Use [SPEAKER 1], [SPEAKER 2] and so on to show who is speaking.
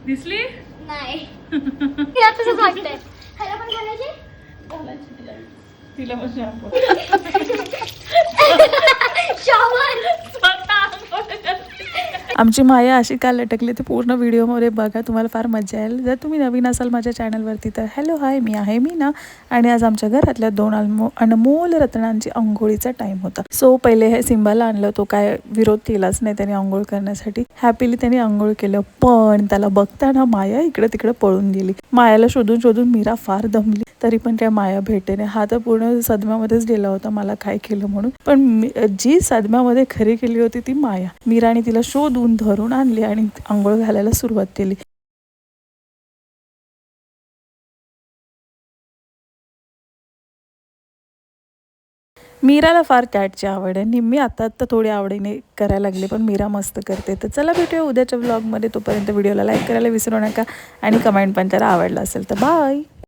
[SPEAKER 1] दिसली
[SPEAKER 2] नाही तिला तसंच वाटतंय. ह्याला पण घालायची.
[SPEAKER 1] तिला पण शॅम्पू आमची माया अशी का लटकली ते पूर्ण व्हिडिओमध्ये बघा, तुम्हाला फार मजा येईल. जर तुम्ही नवीन असाल माझ्या चॅनलवरती तर हॅलो हाय, मी आहे मीना. आणि आज आमच्या घरातल्या 2 अनमोल रत्नांची अंघोळीचा टाइम होता. सो पहिले हे सिंबाला आणलं, तो काय विरोध केलाच नाही त्याने अंघोळ करण्यासाठी. हॅपीली त्याने अंघोळ केलं, पण त्याला बघताना माया इकडे तिकडे पळून गेली. मायाला शोधून शोधून मीरा फार दमली, तरी पण त्या माया भेटेने. हा तर पूर्ण सदम्यामध्येच गेला होता मला काय केलं म्हणून. पण जी सदम्यामध्ये खरी केली होती ती माया. मीराने तिला शोधून धरून आणली आणि आंघोळ घालायला सुरुवात केली. मीराला फार कॅटची आवड आहे. मी आता थोडी आवडीने करायला लागले, पण मीरा मस्त करते. तर चला भेटूया उद्याच्या व्लॉगमध्ये. तोपर्यंत व्हिडिओला लाईक करायला विसरू नका आणि कमेंट पण करा आवडला असेल तर. बाय.